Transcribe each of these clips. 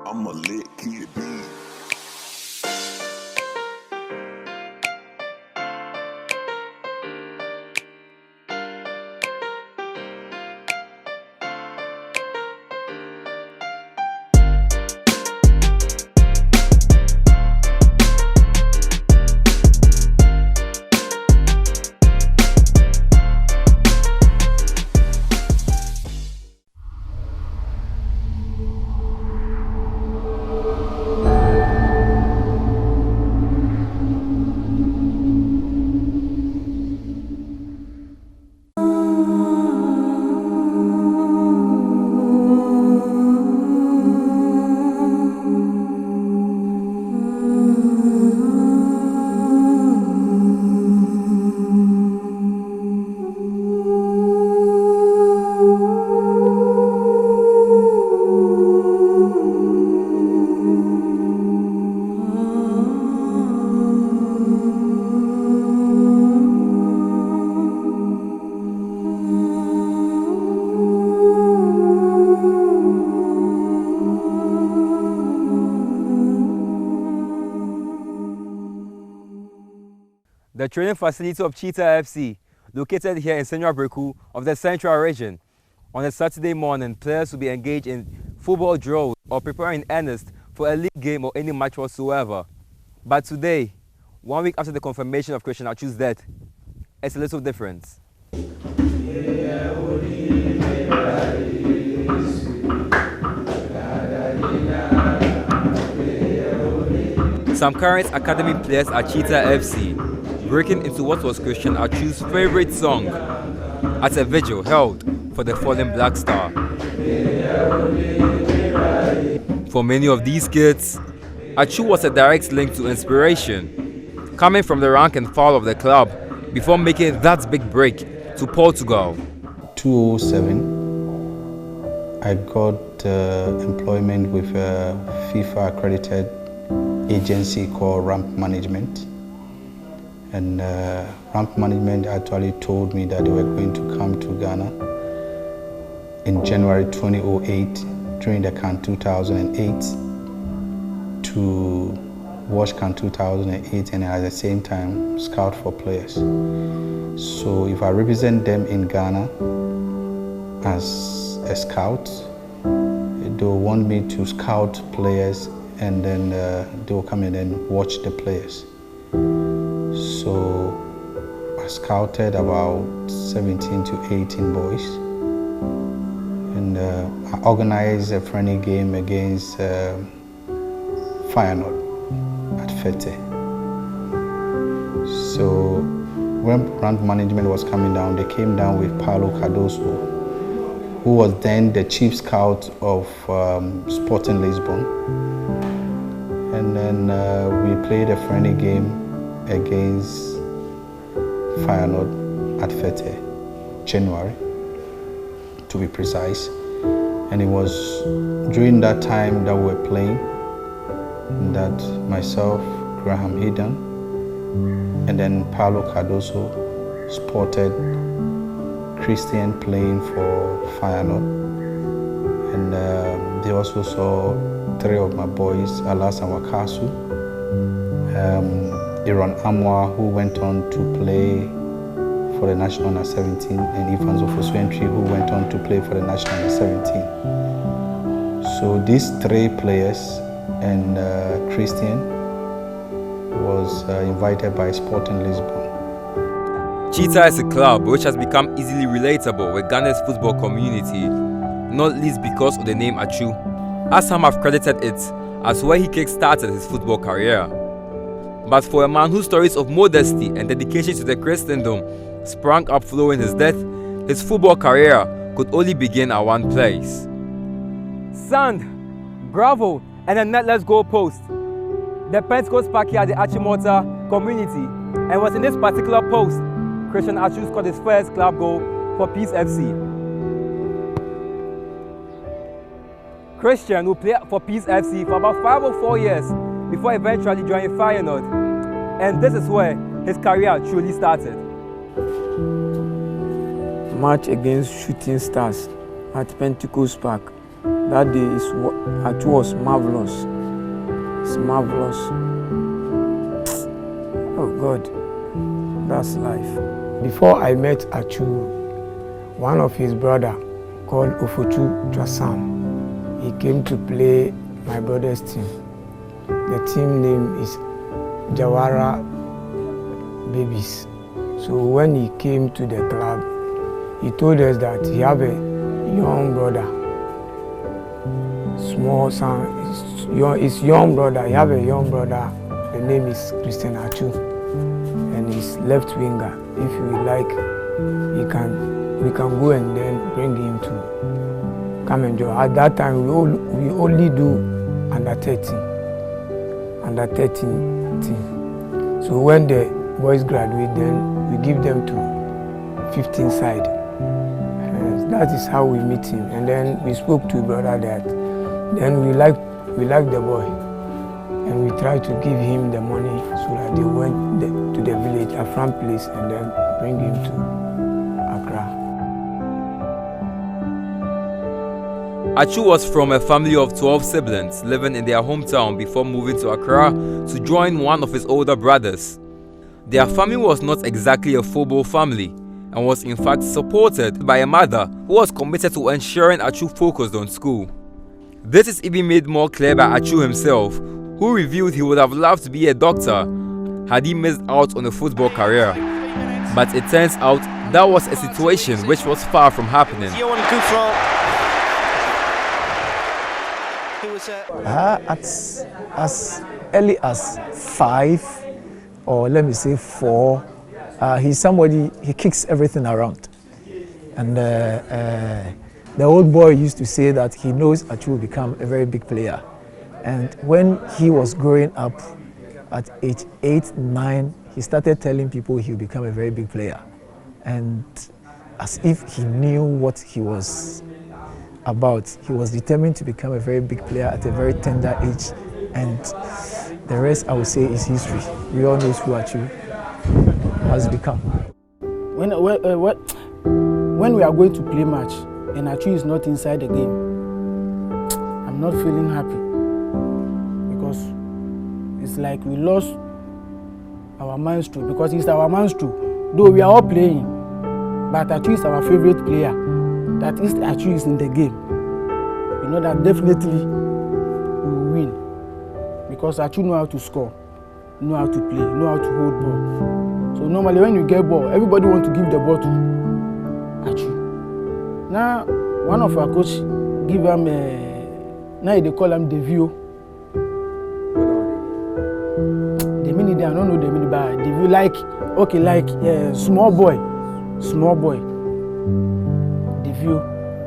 I'm a lit kid, B. The training facility of Cheetah FC, located here in Central Breku of the Central Region. On a Saturday morning, players will be engaged in football drills or preparing in earnest for a league game or any match whatsoever. But today, 1 week after the confirmation of Christian Atsu's death, it's a little different. Some current academy players at Cheetah FC breaking into what was Christian Atsu's favorite song at a vigil held for the fallen Black Star. For many of these kids, Atsu was a direct link to inspiration, coming from the rank and file of the club before making that big break to Portugal. 2007, I got employment with a FIFA accredited agency called Ramp Management. And Ramp Management actually told me that they were going to come to Ghana in January 2008 during the CAN 2008 to watch CAN 2008 and at the same time scout for players. So if I represent them in Ghana as a scout, they'll want me to scout players and then they'll come in and watch the players. So I scouted about 17 to 18 boys, and I organized a friendly game against Feyenoord at Fete. So when Ramp Management was coming down, they came down with Paulo Cardoso, who was then the chief scout of Sporting Lisbon. And then we played a friendly game against Feyenoord at Fete, January, to be precise. And it was during that time that we were playing that myself, Graham Hayden, and then Paulo Cardoso spotted Christian playing for Feyenoord. And they also saw 3 of my boys, Alas and Wakasu, Aaron Amwa, who went on to play for the national under 17, and Ifans of Oswentry, who went on to play for the national under 17. So these 3 players and Christian was invited by Sporting Lisbon. Cheetah is a club which has become easily relatable with Ghana's football community, not least because of the name Atsu, as some have credited it as where he kick-started his football career. But for a man whose stories of modesty and dedication to the Christendom sprang up following his death, his football career could only begin at one place. Sand, gravel, and a netless goal post. The Pentecost Park here at the Achimota community, and was in this particular post Christian Atsu scored his first club goal for Peace FC. Christian will play for Peace FC for about 5 or 4 years before eventually joining Feyenoord, and this is where his career truly started. Match against Shooting Stars at Pentecost Park. That day Atsu was marvelous. It's marvelous. Oh God, that's life. Before I met Atsu, one of his brother called Ofochu Twasam, he came to play my brother's team. The team name is Jawara Babies. So when he came to the club, he told us that he have a young brother, small son, his young brother, he have a young brother, the name is Christian Atsu, and he's left winger. If you like, we can go and then bring him to come and join. At that time, we only do under 13 team. So when the boys graduate, then we give them to 15 side. That is how we meet him. And then we spoke to brother that then we like the boy, and we try to give him the money so that they went to the village, a front place, and then bring him to Accra. Atsu was from a family of 12 siblings living in their hometown before moving to Accra to join one of his older brothers. Their family was not exactly a football family and was in fact supported by a mother who was committed to ensuring Atsu focused on school. This is even made more clear by Atsu himself, who revealed he would have loved to be a doctor had he missed out on a football career. But it turns out that was a situation which was far from happening. As early as 5, or let me say 4, he's somebody, he kicks everything around. And the old boy used to say that he knows Atsu will become a very big player. And when he was growing up at age 8, 9, he started telling people he would become a very big player. And as if he knew what he was about, he was determined to become a very big player at a very tender age. And the rest, I would say, is history. We all know who Atsu has become. When we are going to play match and Atsu is not inside the game, I'm not feeling happy, because it's like we lost our maestro, because he's our maestro. Though we are all playing, but Atsu is our favorite player. That is, Atsu is in the game. You know that definitely we will win, because Atsu know how to score, know how to play, know how to hold ball. So normally when you get ball, everybody want to give the ball to Atsu. Now one of our coach give him now they call him Devio. The minute I don't know the minute, but Devio like small boy. Devio.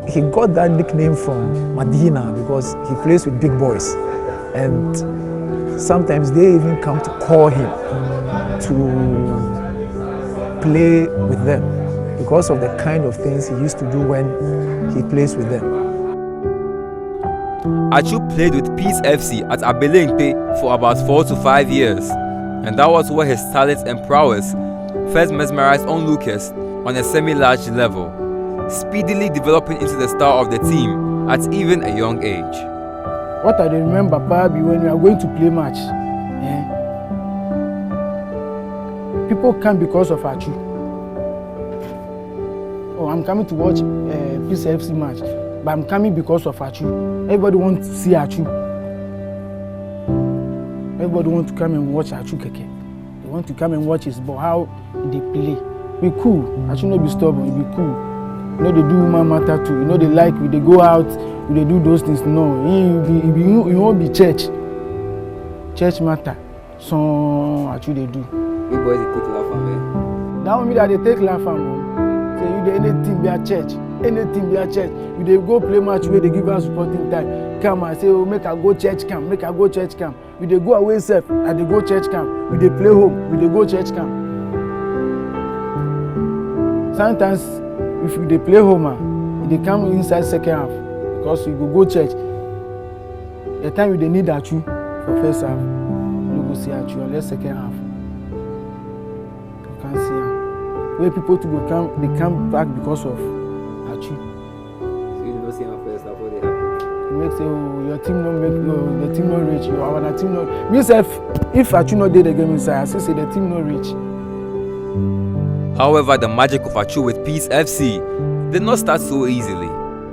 He got that nickname from Medina because he plays with big boys, and sometimes they even come to call him to play with them because of the kind of things he used to do when he plays with them. Atsu played with Cheetah FC at Abelemkpe for about 4 to 5 years, and that was where his talents and prowess first mesmerized onlookers on a semi-large level, speedily developing into the star of the team at even a young age. What I remember probably when we are going to play match, people come because of Atsu. Oh, I'm coming to watch Cheetah FC match, but I'm coming because of Atsu. Everybody wants to see Atsu. Everybody wants to come and watch Atsu Keke. They want to come and watch his ball, how they play. Be cool. Atsu not be stubborn, be cool. You know they do human matter too. You know they like, they go out, they do those things. No, you won't be church matter. So Atsu they do. You boys they take laugh from me. That one mean that they take laugh from. Say you dey anything be a church, anything be a church. We dey go play match where they give us supporting time. Come and say, oh, make I go church camp, make I go church camp. We dey go away self, and they go church camp. We dey play home, we dey go church camp. Sometimes if you dey play home, they come inside second half because you go church. The time you dey need Atsu for first half, you go see Atsu unless second half. You can't see him. Where people to go come, they come back because of Atsu. So you don't see him first half, what they happen? make say, oh, your team no make, oh, the team no reach, our team no. Myself, if Atsu no did the game inside, I still say the team no reach. However, the magic of Atsu with Peace FC did not start so easily.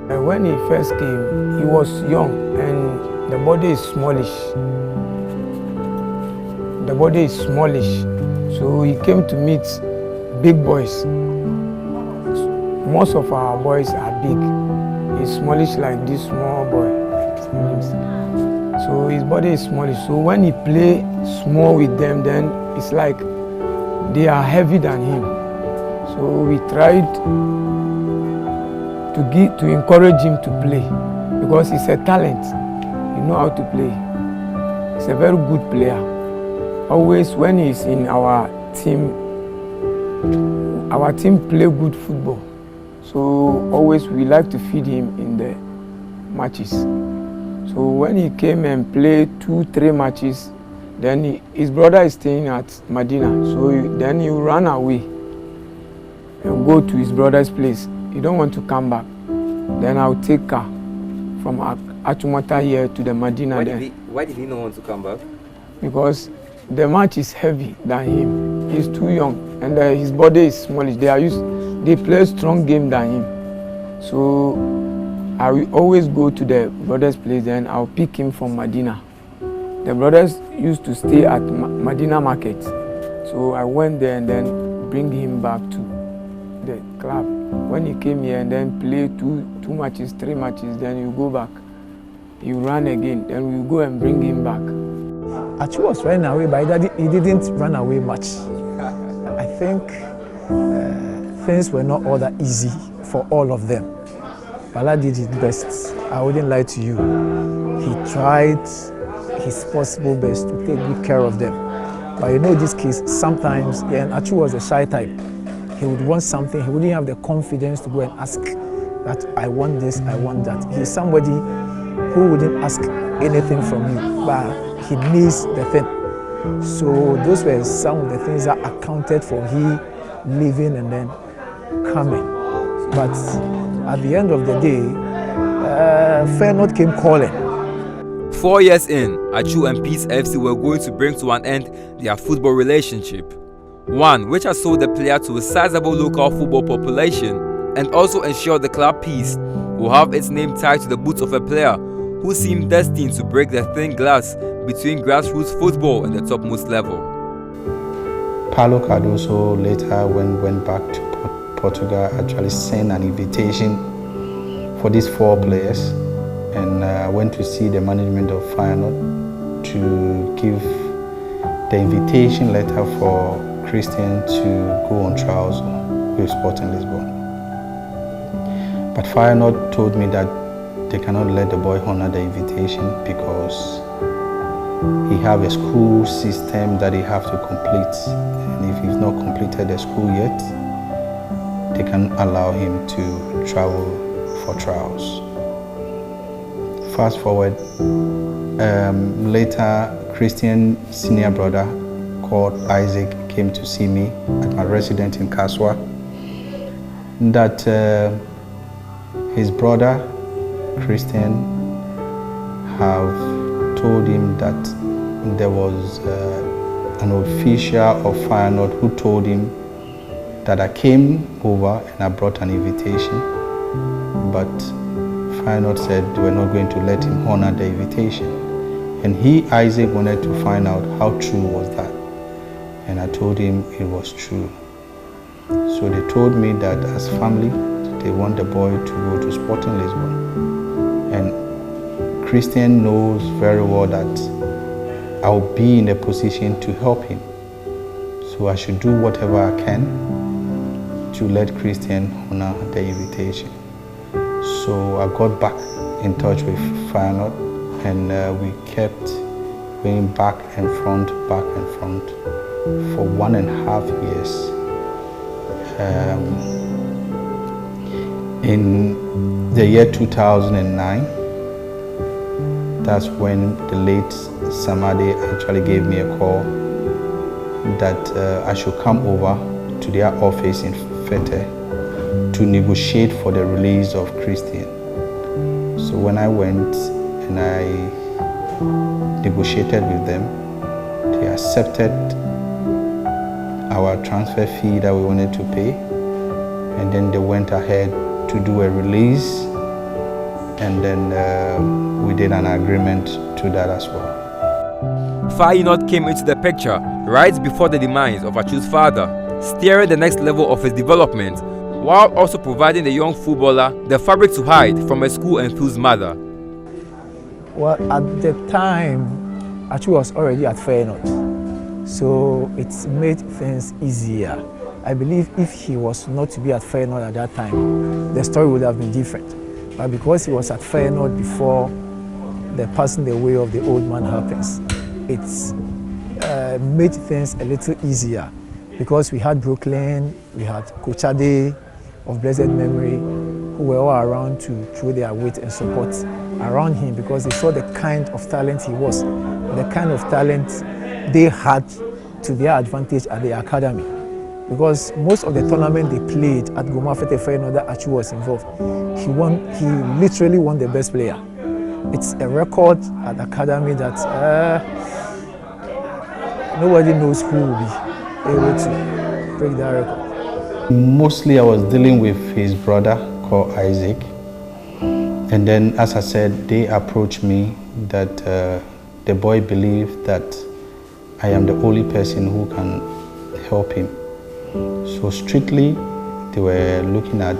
When he first came, he was young and the body is smallish. The body is smallish, so he came to meet big boys. Most of our boys are big. He's smallish like this small boy. So his body is smallish. So when he play small with them, then it's like they are heavy than him. So we tried to encourage him to play because he's a talent. He knows how to play. He's a very good player. Always when he's in our team play good football. So always we like to feed him in the matches. So when he came and played 2-3 matches, then his brother is staying at Medina. So then he ran away and go to his brother's place. He don't want to come back. Then I'll take car from Achumata here to the Medina. Why did he not want to come back? Because the match is heavy than him. He's too young and his body is smallish. They play strong game than him. So I will always go to the brother's place, then I'll pick him from Medina. The brothers used to stay at Medina Market. So I went there and then bring him back to the club. When he came here and then play 2 matches, 3 matches, then you go back. You run again, then we go and bring him back. Atsu was running away, but he didn't run away much. I think things were not all that easy for all of them. Bala did his best. I wouldn't lie to you. He tried his possible best to take good care of them. But you know this case, sometimes, and Atsu was a shy type. He would want something, he wouldn't have the confidence to go and ask that I want this, I want that. He's somebody who wouldn't ask anything from you, but he needs the thing. So those were some of the things that accounted for he leaving and then coming. But at the end of the day, Feyenoord came calling. 4 years in, Atsu and Peace FC were going to bring to an end their football relationship. One which has sold the player to a sizable local football population and also ensured the club Peace will have its name tied to the boots of a player who seemed destined to break the thin glass between grassroots football and the topmost level. Paulo Cardoso later, when he went back to Portugal, actually sent an invitation for these 4 players and went to see the management of Feyenoord to give the invitation letter for Christian to go on trials with Sporting Lisbon. But Feyenoord told me that they cannot let the boy honor the invitation because he have a school system that he have to complete, and if he's not completed the school yet, they can allow him to travel for trials. Fast forward, later Christian's senior brother called Isaac came to see me at my residence in Kaswa, that his brother Christian have told him that there was an official of Feyenoord who told him that I came over and I brought an invitation, but Feyenoord said they were not going to let him honor the invitation. And he, Isaac, wanted to find out how true was that. And I told him it was true. So they told me that as family, they want the boy to go to Sporting Lisbon. And Christian knows very well that I'll be in a position to help him. So I should do whatever I can to let Christian honor the invitation. So I got back in touch with Feyenoord, and we kept going back and front for 1.5 years. In the year 2009, that's when the late Samade actually gave me a call that I should come over to their office in Fete to negotiate for the release of Christian. So when I went, and I negotiated with them. They accepted our transfer fee that we wanted to pay, and then they went ahead to do a release, and then we did an agreement to that as well. Feyenoord came into the picture right before the demise of Atsu's father, steering the next level of his development, while also providing the young footballer the fabric to hide from a school-enthused mother. Well, at the time, Atsu was already at Feyenoord, so it made things easier. I believe if he was not to be at Feyenoord at that time, the story would have been different. But because he was at Feyenoord before the passing away of the old man happens, it's made things a little easier, because we had Brooklyn, we had Coach Ade of blessed memory, who were all around to throw their weight and support around him, because they saw the kind of talent he was, the kind of talent they had to their advantage at the academy. Because most of the tournament they played at Goma Fete Feyenoord that Atsu was involved, he literally won the best player. It's a record at the academy that nobody knows who will be able to break that record. Mostly I was dealing with his brother called Isaac. And then, as I said, they approached me that the boy believed that I am the only person who can help him. So strictly, they were looking at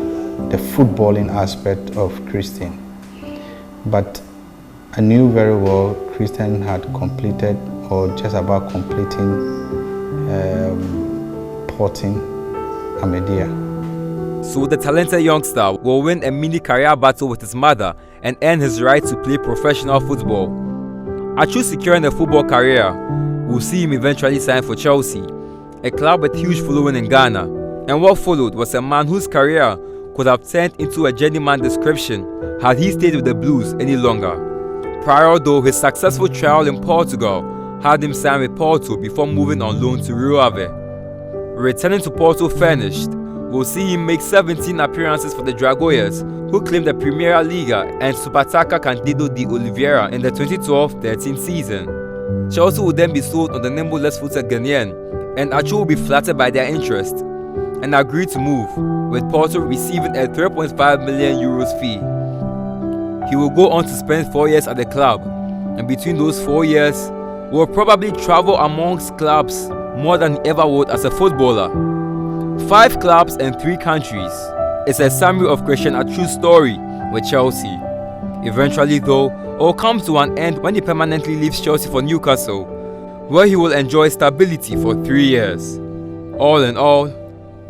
the footballing aspect of Christian. But I knew very well Christian had completed, or just about completing, porting Amedia. So the talented youngster will win a mini career battle with his mother and earn his right to play professional football. Atsu securing a football career will see him eventually sign for Chelsea, a club with huge following in Ghana. And what followed was a man whose career could have turned into a journeyman description had he stayed with the Blues any longer. Prior though, his successful trial in Portugal had him sign with Porto before moving on loan to Rio Ave. Returning to Porto furnished, we'll see him make 17 appearances for the Dragões, who claimed the Primeira Liga and Supertaça Cândido de Oliveira in the 2012-13 season. Chelsea would then be sold on the nimble less-footed Ghanaian, and Atsu will be flattered by their interest and agreed to move, with Porto receiving a €3.5 million fee. He will go on to spend 4 years at the club, and between those 4 years, will probably travel amongst clubs more than he ever would as a footballer. 5 clubs and 3 countries is a summary of Christian Atsu's story with Chelsea. Eventually though, it will come to an end when he permanently leaves Chelsea for Newcastle, where he will enjoy stability for 3 years. All in all,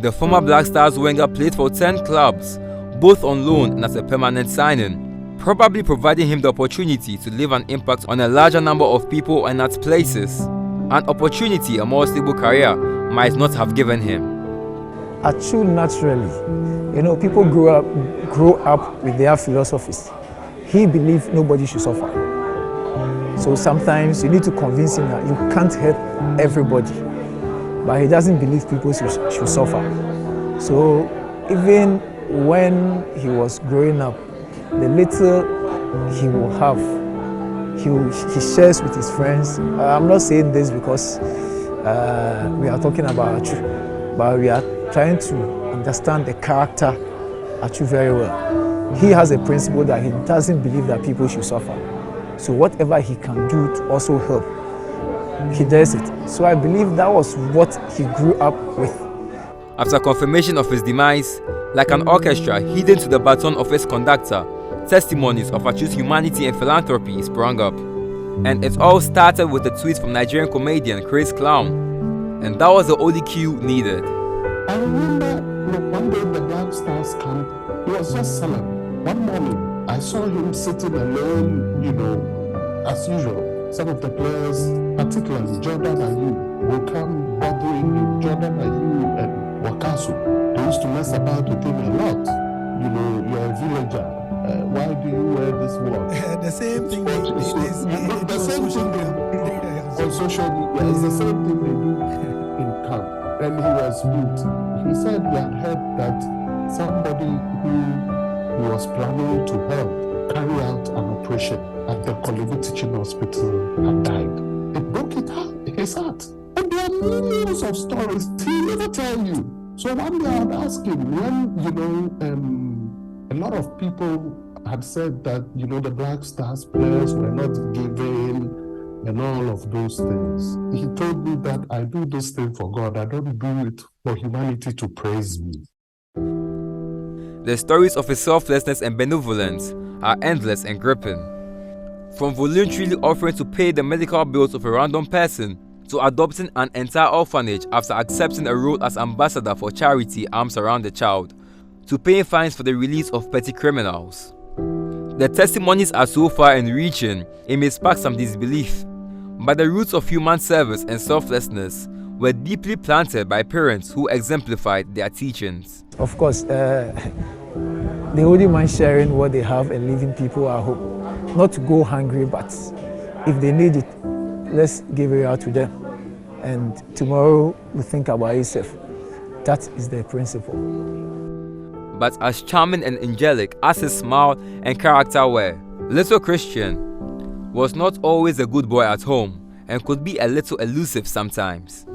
the former Black Stars winger played for 10 clubs, both on loan and as a permanent signing, probably providing him the opportunity to leave an impact on a larger number of people and at places, an opportunity a more stable career might not have given him. Atsu naturally, people grow up with their philosophies. He believed nobody should suffer. So sometimes you need to convince him that you can't help everybody. But he doesn't believe people should suffer. So even when he was growing up, the little he will have, he shares with his friends. I'm not saying this because we are talking about Atsu, but we are trying to understand the character Atsu very well. He has a principle that he doesn't believe that people should suffer. So whatever he can do to also help, he does it. So I believe that was what he grew up with. After confirmation of his demise, like an orchestra hidden to the baton of its conductor, testimonies of Atsu's humanity and philanthropy sprung up. And it all started with a tweet from Nigerian comedian Chris Clown. And that was the only cue needed. I remember one day in the Black Stars camp, he was just solemn. One morning, I saw him sitting alone, as usual. Some of the players, particularly Jordan and you, will come bothering him. Jordan and you and Wakasu, they used to mess about with him a lot. You're a villager. Why do you wear this watch? The same thing they do on social media. It's the same thing they do in camp. And he was mute. He said he had heard that somebody who he was planning to help carry out an operation at the Kolebu Teaching Hospital had died. It broke his heart. And there are millions of stories he never tell you. So one day I would ask him, when, a lot of people had said that, the Black Stars players were not giving and all of those things. He told me that I do those things for God. I don't do it for humanity to praise me. The stories of his selflessness and benevolence are endless and gripping. From voluntarily offering to pay the medical bills of a random person, to adopting an entire orphanage after accepting a role as ambassador for charity Arms Around the Child, to paying fines for the release of petty criminals. The testimonies are so far enriching, it may spark some disbelief, but the roots of human service and selflessness were deeply planted by parents who exemplified their teachings. Of course, they wouldn't mind sharing what they have and leaving people at home. Not to go hungry, but if they need it, let's give it out to them. And tomorrow we think about itself. That is the principle. But as charming and angelic as his smile and character were, little Christian was not always a good boy at home and could be a little elusive sometimes.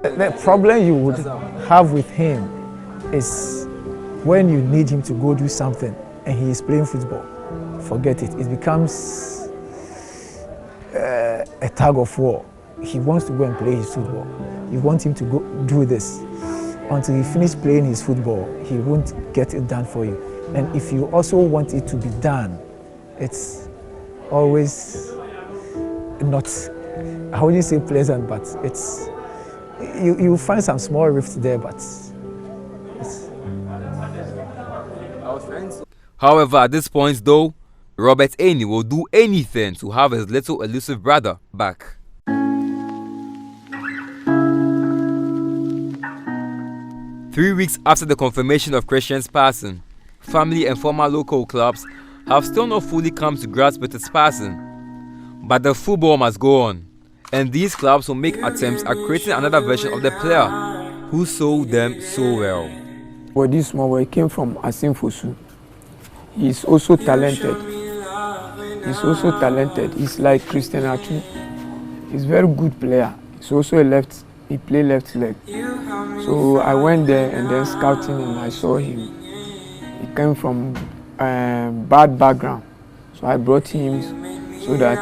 The problem you would have with him is when you need him to go do something and he is playing football. Forget it. It becomes a tug of war. He wants to go and play his football. You want him to go do this. Until he finishes playing his football, he won't get it done for you. And if you also want it to be done, it's always not, I wouldn't say pleasant, but it's, you find some small rifts there, but it's... However, at this point though, Robert Aney will do anything to have his little elusive brother back. Three weeks after the confirmation of Christian's passing, family and former local clubs have still not fully come to grasp with its passing. But the football must go on, and these clubs will make attempts at creating another version of the player who sold them so well. Well, this small boy came from Asimfosu. He's also talented. He's like Christian Atsu. He's a very good player. He's also he plays left leg. So I went there and then scouting him, I saw him. He came from bad background. So I brought him so that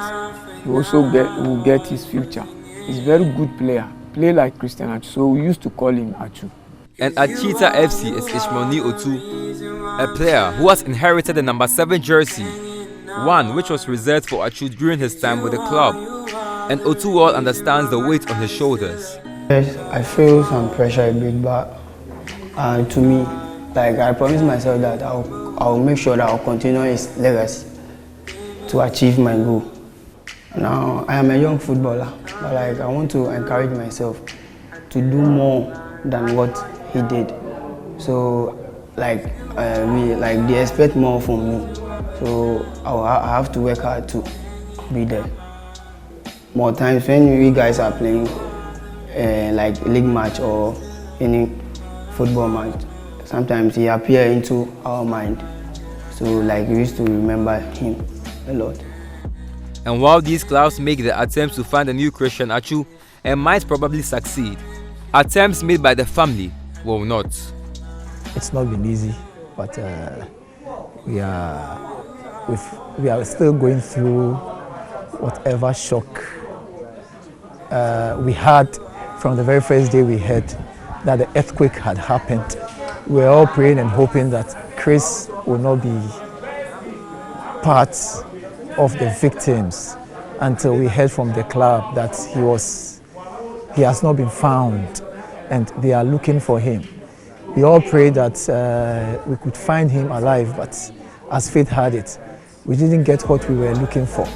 he also will get his future. He's a very good player. Play like Christian Atsu. So we used to call him Atsu. And at Cheetah FC is Ishmael Otu, a player who has inherited the number 7 jersey, one which was reserved for Atsu during his time with the club. And Otu well understands the weight on his shoulders. Yes, I feel some pressure a bit, but to me, like I promised myself that I'll make sure that I'll continue his legacy to achieve my goal. Now I am a young footballer, but like I want to encourage myself to do more than what he did. So like they expect more from me. So I have to work hard to be there. More times when we guys are playing like a league match or any football match, sometimes he appears into our mind. So like we used to remember him a lot. And while these clubs make the attempts to find a new Christian Atsu and might probably succeed, attempts made by the family will not. It's not been easy, but we are still going through whatever shock we had from the very first day we heard that the earthquake had happened. We were all praying and hoping that Chris will not be part of the victims until we heard from the club that he has not been found and they are looking for him. We all prayed that we could find him alive, but as fate had it, we didn't get what we were looking for.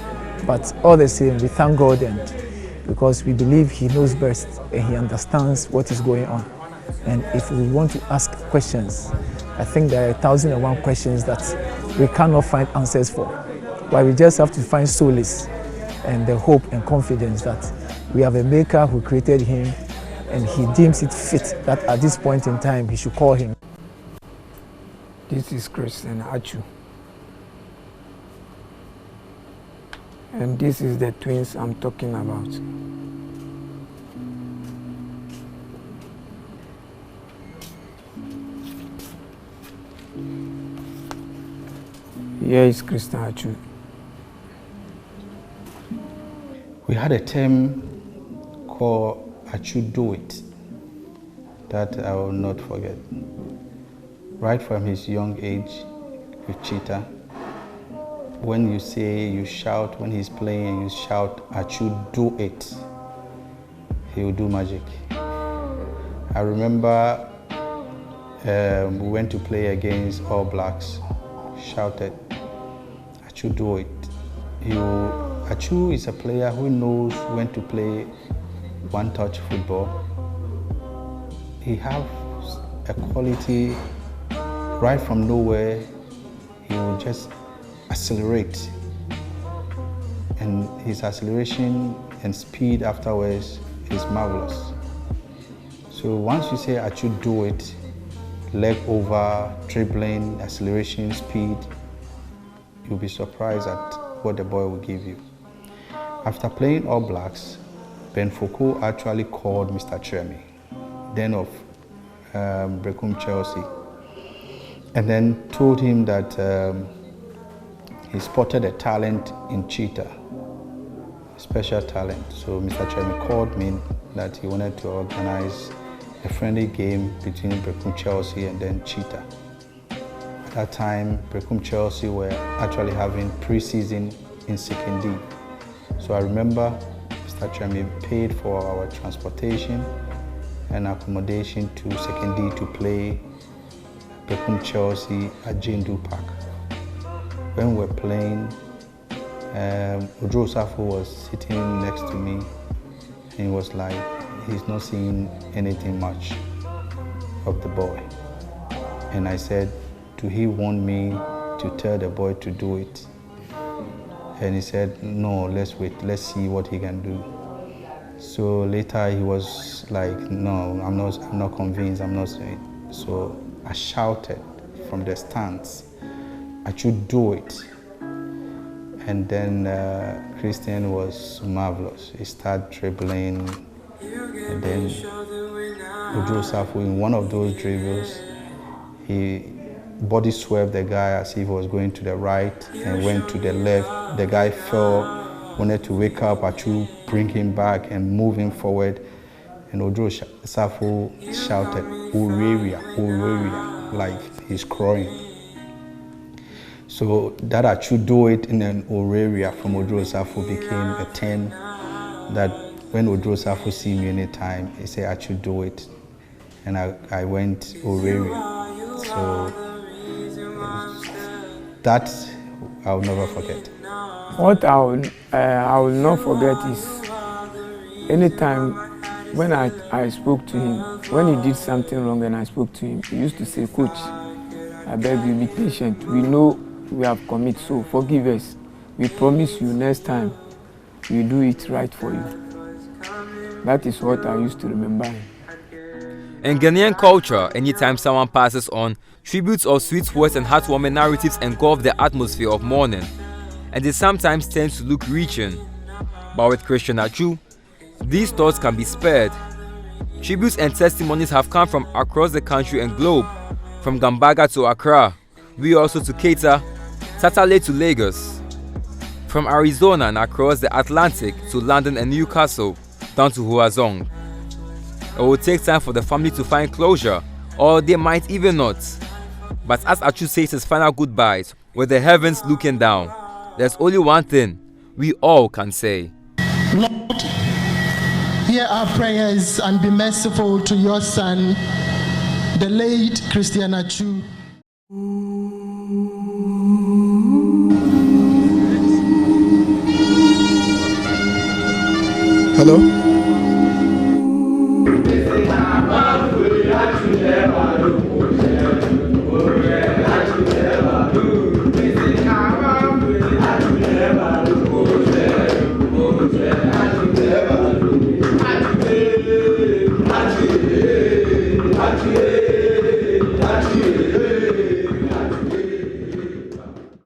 But all the same, we thank God, and because we believe he knows best and he understands what is going on. And if we want to ask questions, I think there are 1,001 questions that we cannot find answers for. But we just have to find solace and the hope and confidence that we have a maker who created him, and he deems it fit that at this point in time he should call him. This is Christian Atsu. And this is the twins I'm talking about. Here is Christian Atsu. We had a term called Atsu Do It that I will not forget. Right from his young age with Cheetah, when you say, you shout, when he's playing and you shout, Atsu Do It, he will do magic. I remember we went to play against All Blacks, shouted, Atsu Do It. Atsu is a player who knows when to play one-touch football. He has a quality right from nowhere. He will just accelerate, and his acceleration and speed afterwards is marvelous. So once you say Atsu Do It, leg over, dribbling, acceleration, speed, you'll be surprised at what the boy will give you. After playing All Blacks, Ben Foucault actually called Mr. Chermy, then of Brecum Chelsea, and then told him that he spotted a talent in Cheetah, special talent. So Mr. Chermy called me that he wanted to organize a friendly game between Brecum Chelsea and then Cheetah. At that time, Brecum Chelsea were actually having pre-season in Second D. So I remember Mr. Chermy paid for our transportation and accommodation to Second D to play Brecum Chelsea at Jindu Park. When we were playing, Odro Osafo was sitting next to me, and he was like, he's not seeing anything much of the boy. And I said, do he want me to tell the boy to do it? And he said, no, let's wait, let's see what he can do. So later he was like, no, I'm not convinced, I'm not saying. So I shouted from the stands, I should do it. And then Christian was marvelous. He started dribbling, and then Odro Osafo, in one of those dribbles, he body swept the guy as if he was going to the right and went to the left. The guy fell, wanted to wake up, Atsu bring him back and move him forward. And Odro Osafo shouted, Ureria, Ureria, like he's crying. So that Atsu Do It in an Ureria from Odro Osafo became a 10 that when Odro Osafo see me anytime, he say Atsu Do It. And I went Ureria. So that I'll never forget. What I will not forget is anytime when I spoke to him, when he did something wrong and I spoke to him, he used to say, Coach, I beg you, be patient. We know we have committed, so forgive us. We promise you next time we do it right for you. That is what I used to remember him. In Ghanaian culture, anytime someone passes on, tributes or sweet words and heartwarming narratives engulf the atmosphere of mourning, and they sometimes tend to look reaching. But with Christian Atsu, these thoughts can be spared. Tributes and testimonies have come from across the country and globe, from Gambaga to Accra, we also to Keita, Tatale to Lagos, from Arizona and across the Atlantic to London and Newcastle, down to Huazong. It will take time for the family to find closure, or they might even not. But as Atsu says his final goodbyes, with the heavens looking down, there's only one thing we all can say. Lord, hear our prayers and be merciful to your son, the late Christian Atsu. Hello?